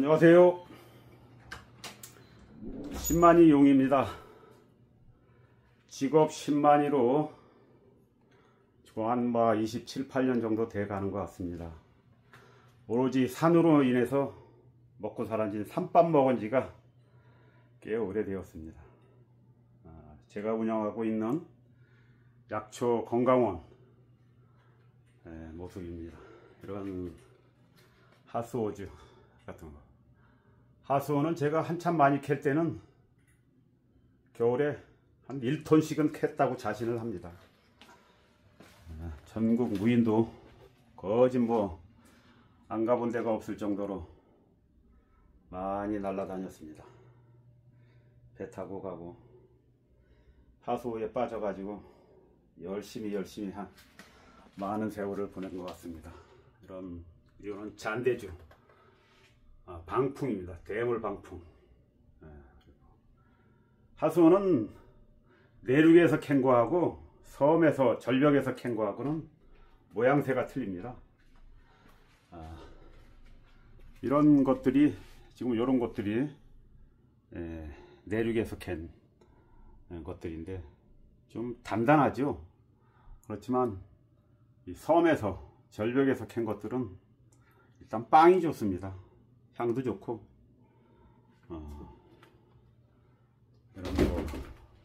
안녕하세요. 신만이 용입니다. 직업 신만이로 지금 한 27, 8년 정도 돼 가는 것 같습니다. 오로지 산으로 인해서 먹고 살았지 산밥 먹은 지가 꽤 오래되었습니다. 제가 운영하고 있는 약초 건강원 모습입니다. 이런 하수오주 같은 거. 하수오는 제가 한참 많이 캘 때는 겨울에 한 1톤씩은 캤다고 자신을 합니다. 전국 무인도 거진 안 가본 데가 없을 정도로 많이 날아다녔습니다. 배 타고 가고 하수오에 빠져가지고 열심히 한 많은 세월을 보낸 것 같습니다. 이거는 잔대주, 방풍입니다. 대물 방풍. 하수오는 내륙에서 캔 거하고 섬에서 절벽에서 캔 거하고는 모양새가 틀립니다. 이런 것들이 지금 이런 것들이 내륙에서 캔 것들인데 좀 단단하죠. 그렇지만 이 섬에서 절벽에서 캔 것들은 일단 빵이 좋습니다. 향도 좋고 이런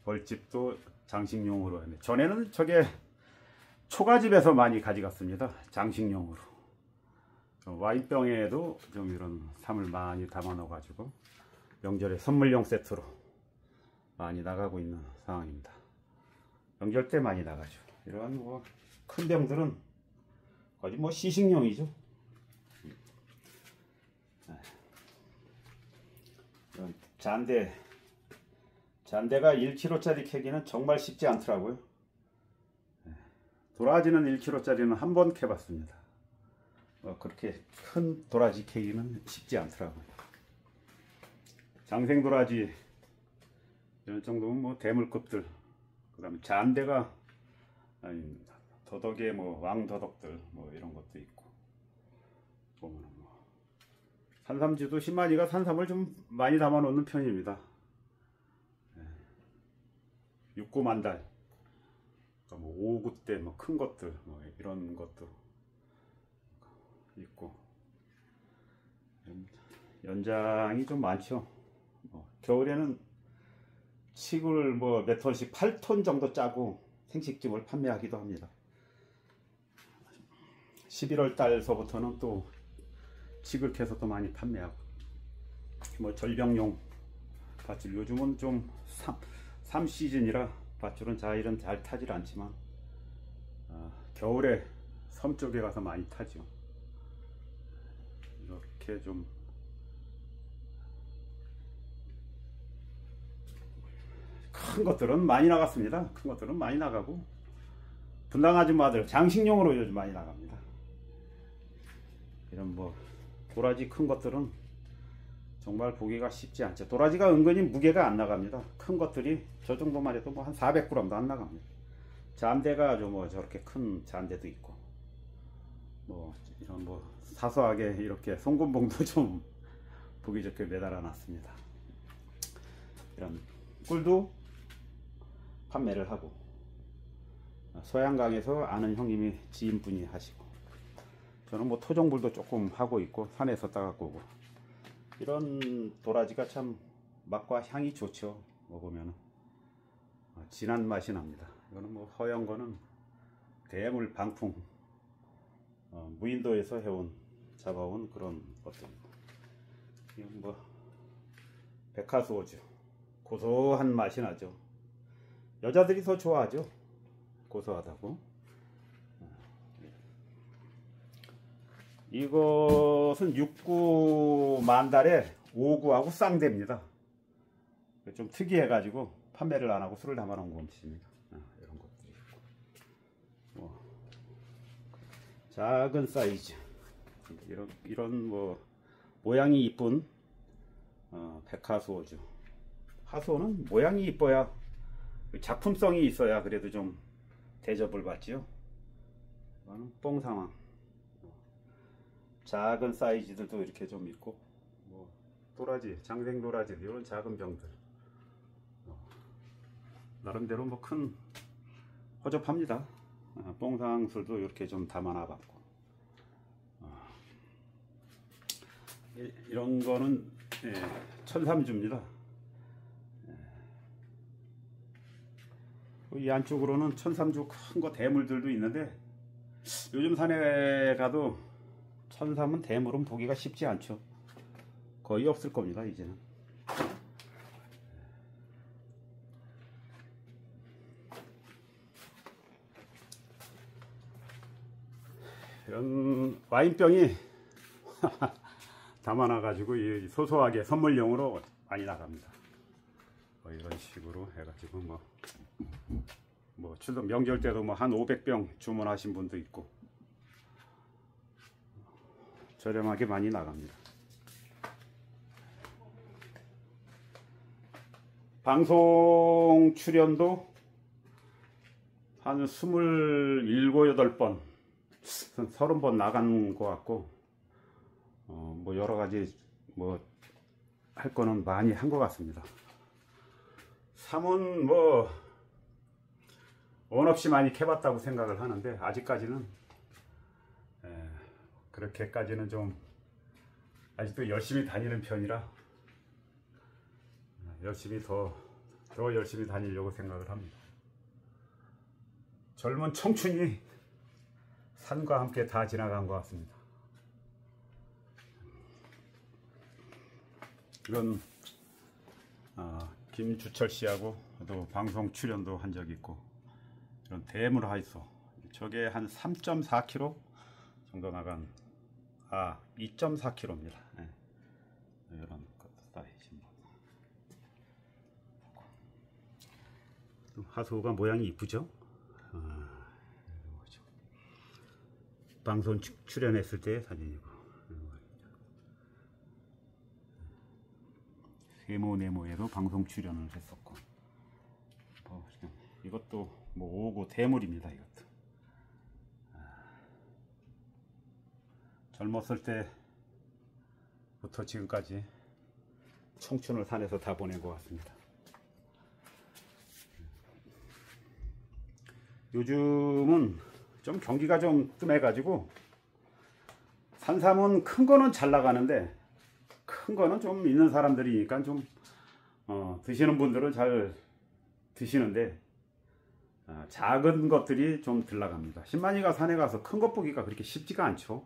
벌집도 장식용으로 했네. 전에는 저게 초가집에서 많이 가져갔습니다. 장식용으로. 와인병에도 좀 이런 삼을 많이 담아 넣어 가지고 명절에 선물용 세트로 많이 나가고 있는 상황입니다. 명절 때 많이 나가죠. 이런 큰 병들은 거의 시식용이죠. 이런 잔대가 1kg짜리 캐기는 정말 쉽지 않더라고요. 도라지는 1kg짜리는 한 번 캐봤습니다. 그렇게 큰 도라지 캐기는 쉽지 않더라고요. 장생 도라지 이런 정도면 대물급들, 그 다음에 잔대가 더덕에 왕더덕들 이런 것도 있고, 보면 산삼주도 신만이가 산삼을 좀 많이 담아 놓는 편입니다. 육고만달, 그러니까 오구대 큰 것들 이런 것도 있고, 연장이 좀 많죠. 겨울에는 칡을 몇 톤씩 8톤 정도 짜고 생식찜을 판매하기도 합니다. 11월 달서부터는 또 칡을 캐서 또 많이 판매하고, 절벽용 밧줄, 요즘은 좀 삼 시즌이라 밧줄은 잘 타질 않지만 겨울에 섬 쪽에 가서 많이 타죠. 이렇게 좀 큰 것들은 많이 나갔습니다. 큰 것들은 많이 나가고, 분당 아줌마들 장식용으로 요즘 많이 나갑니다. 이런 도라지 큰 것들은 정말 보기가 쉽지 않죠. 도라지가 은근히 무게가 안 나갑니다. 큰 것들이 저 정도만 해도 한 400g도 안 나갑니다. 잔대가 저렇게 큰 잔대도 있고, 이런 사소하게 이렇게 송금봉도 좀 보기 좋게 매달아 놨습니다. 이런 꿀도 판매를 하고, 소양강에서 아는 형님이 지인분이 하시고, 저는 토종불도 조금 하고 있고, 산에서 따갖고 오고, 이런 도라지가 참 맛과 향이 좋죠. 먹으면 진한 맛이 납니다. 이거는 허연 거는 대물 방풍, 무인도에서 잡아온 그런 것들입니다. 이건 백화수오주, 고소한 맛이 나죠. 여자들이 더 좋아하죠. 고소하다고. 이것은 육구만달에 오구하고 쌍대입니다. 좀 특이해 가지고 판매를 안 하고 술을 담아 놓은 것입니다. 이런 것들이 있고, 작은 사이즈, 이런 모양이 이쁜 백화수오주. 하수오는 모양이 이뻐야, 작품성이 있어야 그래도 좀 대접을 받지요. 이거는 뽕상황. 작은 사이즈들도 이렇게 좀 있고, 도라지, 장생 도라지 이런 작은 병들 나름대로 뭐 큰 허접합니다. 뽕상술도 이렇게 좀 담아놔봤고 이런 거는 천삼주입니다. 이 안쪽으로는 천삼주 큰 거 대물들도 있는데 요즘 산에 가도 천삼은 대물은 보기가 쉽지 않죠. 거의 없을 겁니다 이제는. 이런 와인병이 담아놔 가지고 소소하게 선물용으로 많이 나갑니다. 이런 식으로 해가지고 뭐 추석 명절 때도 뭐 한 500병 주문하신 분도 있고 저렴하게 많이 나갑니다. 방송 출연도 한 27, 8번 30번 나간 것 같고 뭐 여러가지 뭐 할 거는 많이 한 것 같습니다. 삶은 뭐 원 없이 많이 캐봤다고 생각을 하는데 아직까지는 그렇게까지는 좀 아직도 열심히 다니는 편이라 열심히 더 열심히 다니려고 생각을 합니다. 젊은 청춘이 산과 함께 다 지나간 것 같습니다. 이건 김주철 씨하고 또 방송 출연도 한 적이 있고 이런 대물 하이소 저게 한 3.4kg 정도 나간 2.4kg입니다. 네. 이런 것도 사이즈 하수구가 모양이 이쁘죠? 방송 출연했을 때의 사진이고 세모네모에도 방송 출연을 했었고 이것도 뭐 5구 대물입니다. 이것도 젊었을 때부터 지금까지 청춘을 산에서 다 보낸 것 같습니다. 요즘은 좀 경기가 좀 뜸해가지고 산삼은 큰 거는 잘 나가는데 큰 거는 좀 있는 사람들이니까 좀 드시는 분들은 잘 드시는데 작은 것들이 좀 덜 나갑니다. 신만이가 산에 가서 큰 것 보기가 그렇게 쉽지가 않죠.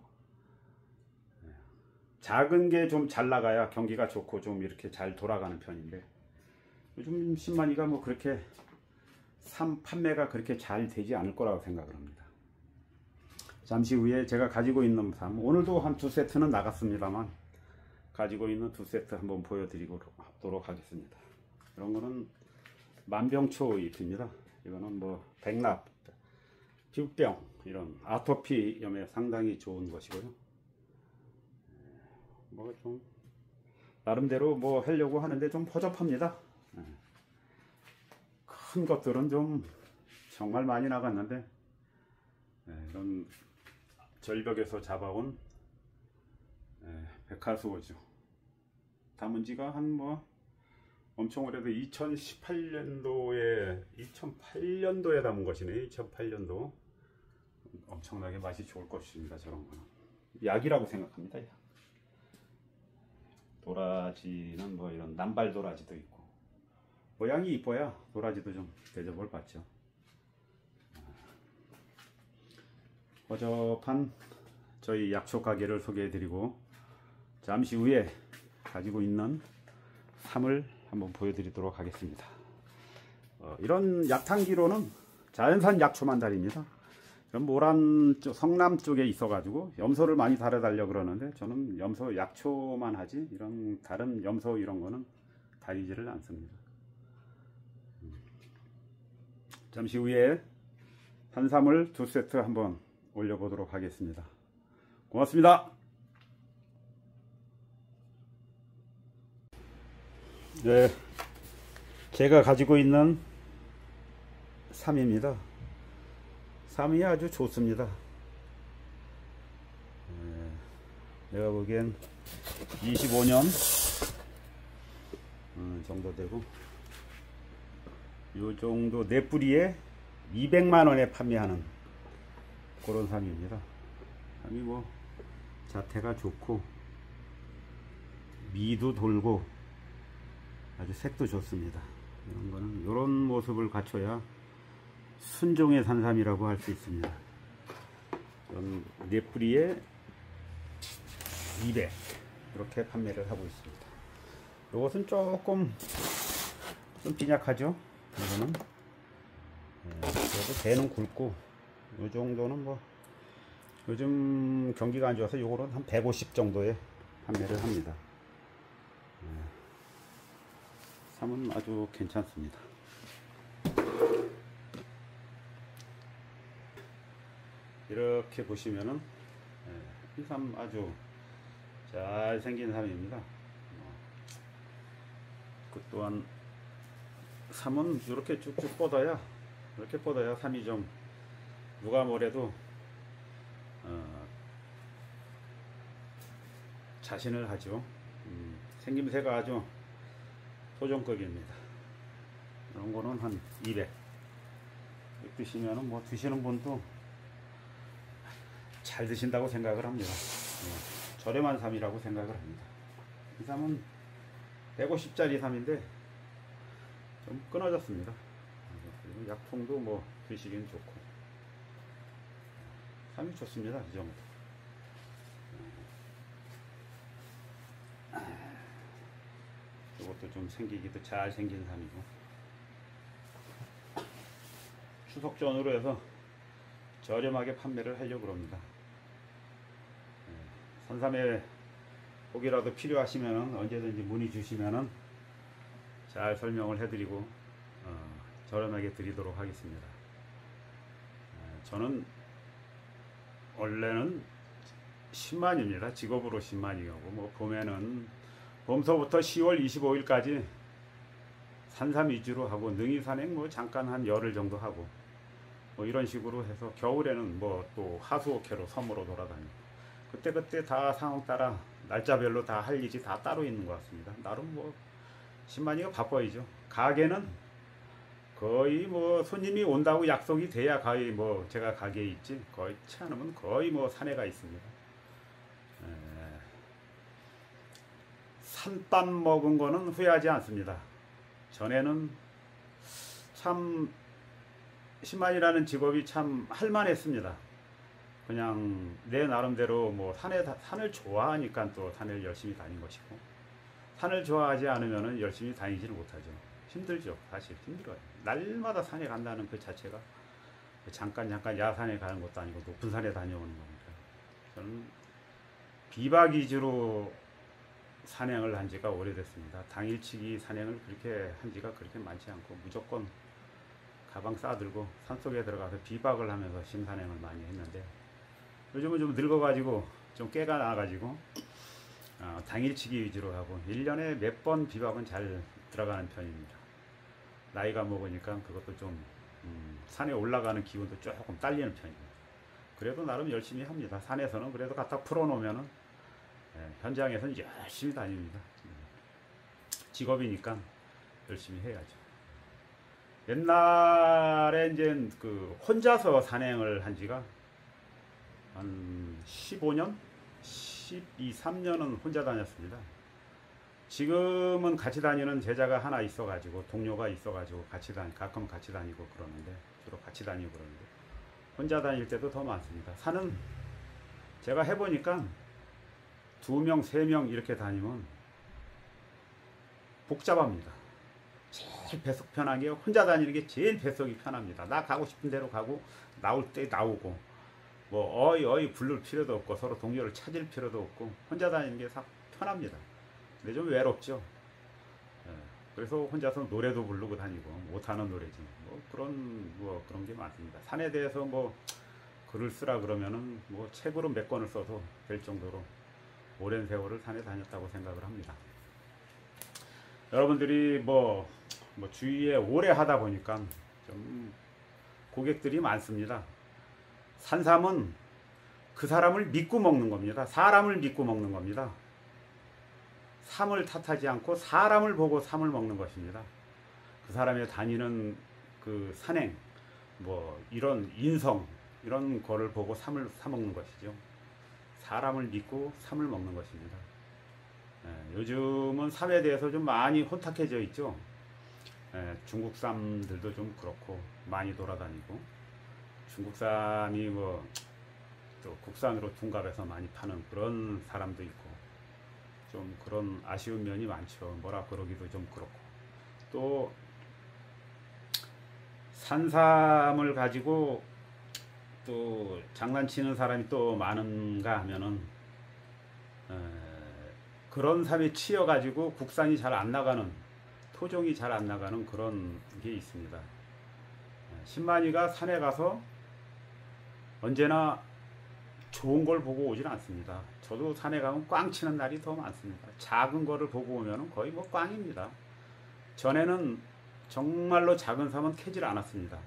작은 게 좀 잘 나가야 경기가 좋고 좀 이렇게 잘 돌아가는 편인데 요즘 신만이가 뭐 그렇게 삶 판매가 그렇게 잘 되지 않을 거라고 생각을 합니다. 잠시 후에 제가 가지고 있는 삶 오늘도 한 2세트는 나갔습니다만 가지고 있는 2세트 한번 보여드리도록 하겠습니다. 이런 거는 만병초 잎입니다. 이거는 뭐 백납, 피부병 이런 아토피염에 상당히 좋은 것이고요. 뭐 좀 나름대로 뭐 하려고 하는데 좀 허접합니다. 큰 것들은 좀 정말 많이 나갔는데 이런 절벽에서 잡아온 백화수호죠. 담은 지가 한 뭐 엄청 오래도 2008년도에 담은 것이네. 2008년도 엄청나게 맛이 좋을 것입니다. 저런 거는 약이라고 생각합니다. 약. 도라지는 뭐 이런 남발 도라지도 있고 모양이 이뻐야 도라지도 좀 대접을 받죠. 허접한 저희 약초 가게를 소개해드리고 잠시 후에 가지고 있는 삶을 한번 보여드리도록 하겠습니다. 이런 약탕기로는 자연산 약초만 다립니다. 모란 쪽, 성남 쪽에 있어가지고 염소를 많이 다려달려 그러는데 저는 염소 약초만 하지 이런 다른 염소 이런 거는 다리지를 않습니다. 잠시 후에 산삼을 2세트 한번 올려보도록 하겠습니다. 고맙습니다. 네, 제가 가지고 있는 삼입니다. 삼이 아주 좋습니다. 내가 보기엔 25년 정도 되고, 요 정도 네 뿌리에 200만 원에 판매하는 그런 삼입니다. 삼이 뭐 자태가 좋고 미도 돌고 아주 색도 좋습니다. 이런 거는 이런 모습을 갖춰야 순종의 산삼이라고 할 수 있습니다. 이런 네 뿌리에 200 이렇게 판매를 하고 있습니다. 이것은 조금 좀 빈약하죠. 이거는 그래도 대는 굵고, 이 정도는 뭐 요즘 경기가 안 좋아서 요거는 한 150 정도에 판매를 합니다. 삼은 아주 괜찮습니다. 이렇게 보시면은 이 삼 아주 잘생긴 삼입니다. 그 또한 삼은 이렇게 쭉쭉 뻗어야, 이렇게 뻗어야 삼이 좀 누가 뭐래도 자신을 하죠. 생김새가 아주 토종급입니다. 이런 거는 한 200 드시면은 뭐 드시는 분도 잘 드신다고 생각을 합니다. 저렴한 삼이라고 생각을 합니다. 이 삼은 150짜리 삼인데 좀 끊어졌습니다. 그리고 약통도 뭐 드시기는 좋고, 삼이 좋습니다. 이 정도. 이것도 좀 생기기도 잘 생긴 삼이고, 추석 전후로 해서 저렴하게 판매를 하려고 합니다. 산삼에 혹이라도 필요하시면 언제든지 문의 주시면은 잘 설명을 해드리고 저렴하게 드리도록 하겠습니다. 저는 원래는 10만입니다. 직업으로 10만이고, 뭐 봄에는 봄서부터 10월 25일까지 산삼 위주로 하고, 능이 산행 뭐 잠깐 한 열흘 정도 하고, 뭐 이런 식으로 해서 겨울에는 뭐 또 하수오케로 섬으로 돌아다니고, 그때 다 상황 따라 날짜별로 다 할 일이 다 따로 있는 것 같습니다. 나름 뭐 10만이가 바빠야죠. 가게는 거의 뭐 손님이 온다고 약속이 돼야 거의 뭐 제가 가게에 있지, 그렇지 않으면 거의 뭐 산에 가 있습니다. 산밥 먹은 거는 후회하지 않습니다. 전에는 참 10만이라는 직업이 참 할만했습니다. 그냥 내 나름대로 뭐 산을 좋아하니까 또 산을 열심히 다닌 것이고, 산을 좋아하지 않으면 열심히 다니지를 못하죠. 힘들죠. 사실 힘들어요. 날마다 산에 간다는 그 자체가 잠깐 야산에 가는 것도 아니고 높은 산에 다녀오는 겁니다. 저는 비박 위주로 산행을 한 지가 오래됐습니다. 당일치기 산행을 그렇게 한 지가 그렇게 많지 않고, 무조건 가방 싸들고 산속에 들어가서 비박을 하면서 심산행을 많이 했는데, 요즘은 좀 늙어가지고 좀 깨가 나가지고 당일치기 위주로 하고 1년에 몇 번 비박은 잘 들어가는 편입니다. 나이가 먹으니까 그것도 좀 산에 올라가는 기운도 조금 딸리는 편입니다. 그래도 나름 열심히 합니다. 산에서는 그래도 갖다 풀어놓으면은 현장에서는 열심히 다닙니다. 직업이니까 열심히 해야죠. 옛날에 이제 그 혼자서 산행을 한 지가 한 15년? 12, 3년은 혼자 다녔습니다. 지금은 같이 다니는 제자가 하나 있어가지고, 동료가 있어가지고 가끔 같이 다니고 그러는데, 주로 같이 다니고 그러는데, 혼자 다닐 때도 더 많습니다. 산은 제가 해보니까 2명, 3명 이렇게 다니면 복잡합니다. 제일 배속 편한 게 혼자 다니는 게 제일 배속이 편합니다. 나 가고 싶은 대로 가고, 나올 때 나오고, 뭐 어이 부를 필요도 없고, 서로 동료를 찾을 필요도 없고, 혼자 다니는 게 싹 편합니다. 근데 좀 외롭죠. 그래서 혼자서 노래도 부르고 다니고, 못하는 노래지 뭐 그런 게 많습니다. 산에 대해서 뭐 글을 쓰라 그러면은 뭐 책으로 몇 권을 써도 될 정도로 오랜 세월을 산에 다녔다고 생각을 합니다. 여러분들이 뭐 주위에 오래 하다 보니까 좀 고객들이 많습니다. 산삼은 그 사람을 믿고 먹는 겁니다. 사람을 믿고 먹는 겁니다. 삶을 탓하지 않고 사람을 보고 삶을 먹는 것입니다. 그 사람의 다니는 그 산행, 뭐 이런 인성, 이런 거를 보고 삶을 사먹는 것이죠. 사람을 믿고 삶을 먹는 것입니다. 요즘은 삶에 대해서 좀 많이 혼탁해져 있죠. 중국 사람들도 좀 그렇고 많이 돌아다니고, 중국 사람이 뭐 또 국산으로 둔갑해서 많이 파는 그런 사람도 있고, 좀 그런 아쉬운 면이 많죠. 뭐라 그러기도 좀 그렇고, 또 산삼을 가지고 또 장난치는 사람이 또 많은가 하면은 그런 삶에 치여 가지고 국산이 잘 안 나가는, 토종이 잘 안 나가는 그런 게 있습니다. 신만이가 산에 가서 언제나 좋은 걸 보고 오진 않습니다. 저도 산에 가면 꽝 치는 날이 더 많습니다. 작은 거를 보고 오면 거의 뭐 꽝입니다. 전에는 정말로 작은 삶은 캐질 않았습니다.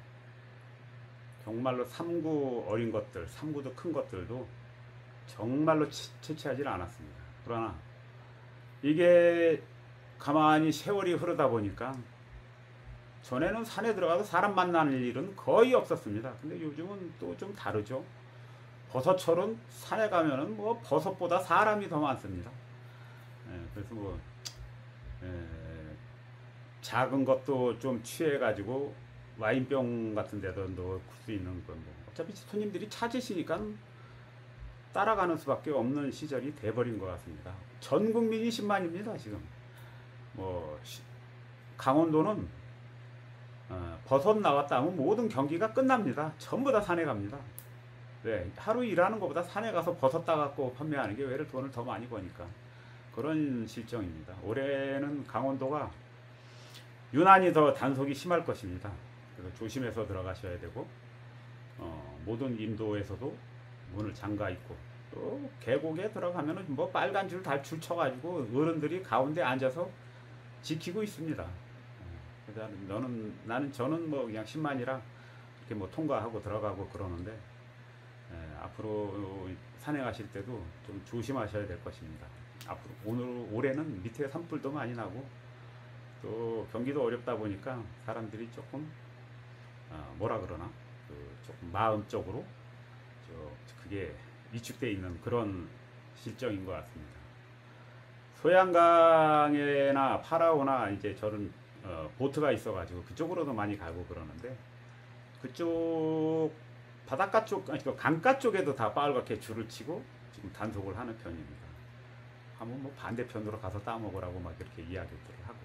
정말로 삼구 어린 것들, 삼구도 큰 것들도 정말로 채취하지 않았습니다. 그러나 이게 가만히 세월이 흐르다 보니까, 전에는 산에 들어가서 사람 만나는 일은 거의 없었습니다. 근데 요즘은 또 좀 다르죠. 버섯처럼 산에 가면은 뭐 버섯보다 사람이 더 많습니다. 그래서 뭐 작은 것도 좀 취해가지고 와인병 같은 데도 넣을 수 있는 건 뭐 어차피 손님들이 찾으시니까 따라가는 수밖에 없는 시절이 돼버린 것 같습니다. 전 국민이 10만입니다 지금. 뭐 강원도는 버섯 나왔다 하면 모든 경기가 끝납니다. 전부 다 산에 갑니다. 네, 하루 일하는 것보다 산에 가서 버섯 따갖고 판매하는 게 왜 돈을 더 많이 버니까 그런 실정입니다. 올해는 강원도가 유난히 더 단속이 심할 것입니다. 그래서 조심해서 들어가셔야 되고, 모든 인도에서도 문을 잠가 있고, 또 계곡에 들어가면은 뭐 빨간 줄 다 줄 쳐가지고 어른들이 가운데 앉아서 지키고 있습니다. 그래서 저는 뭐 그냥 10만이라 이렇게 뭐 통과하고 들어가고 그러는데, 앞으로 산행하실 때도 좀 조심하셔야 될 것입니다. 앞으로 올해는 밑에 산불도 많이 나고, 또 경기도 어렵다 보니까 사람들이 조금 뭐라 그러나 조금 마음적으로 그게 위축되어 있는 그런 실정인 것 같습니다. 소양강이나 파라오나 이제 저는 보트가 있어가지고 그쪽으로도 많이 가고 그러는데, 그쪽 바닷가 쪽, 아니 강가 쪽에도 다 빨갛게 줄을 치고 지금 단속을 하는 편입니다. 한번 뭐 반대편으로 가서 따먹으라고 막 이렇게 이야기들을 하고,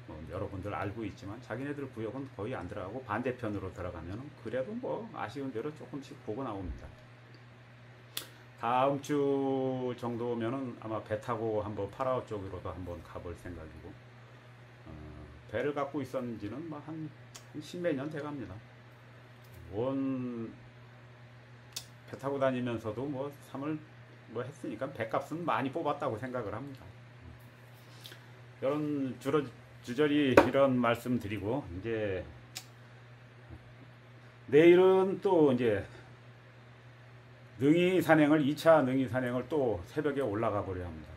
뭐 여러분들 알고 있지만 자기네들 구역은 거의 안 들어가고 반대편으로 들어가면 그래도 뭐 아쉬운 대로 조금씩 보고 나옵니다. 다음 주 정도면은 아마 배 타고 한번 파라오 쪽으로도 한번 가볼 생각이고, 배를 갖고 있었는지는 뭐 한 십몇 년 돼갑니다. 배 타고 다니면서도 뭐 삶을 뭐 했으니까 배값은 많이 뽑았다고 생각을 합니다. 이런 주저리 이런 말씀 드리고, 이제 내일은 또 이제 능이 산행을 2차 능이 산행을 또 새벽에 올라가 보려 합니다.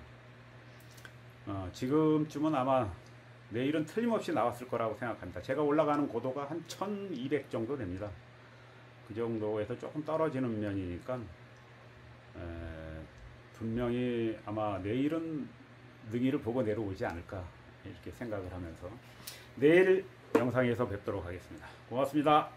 지금쯤은 아마 내일은 틀림없이 나왔을 거라고 생각합니다. 제가 올라가는 고도가 한 1200 정도 됩니다. 그 정도에서 조금 떨어지는 면이니까 분명히 아마 내일은 능이를 보고 내려오지 않을까 이렇게 생각을 하면서 내일 영상에서 뵙도록 하겠습니다. 고맙습니다.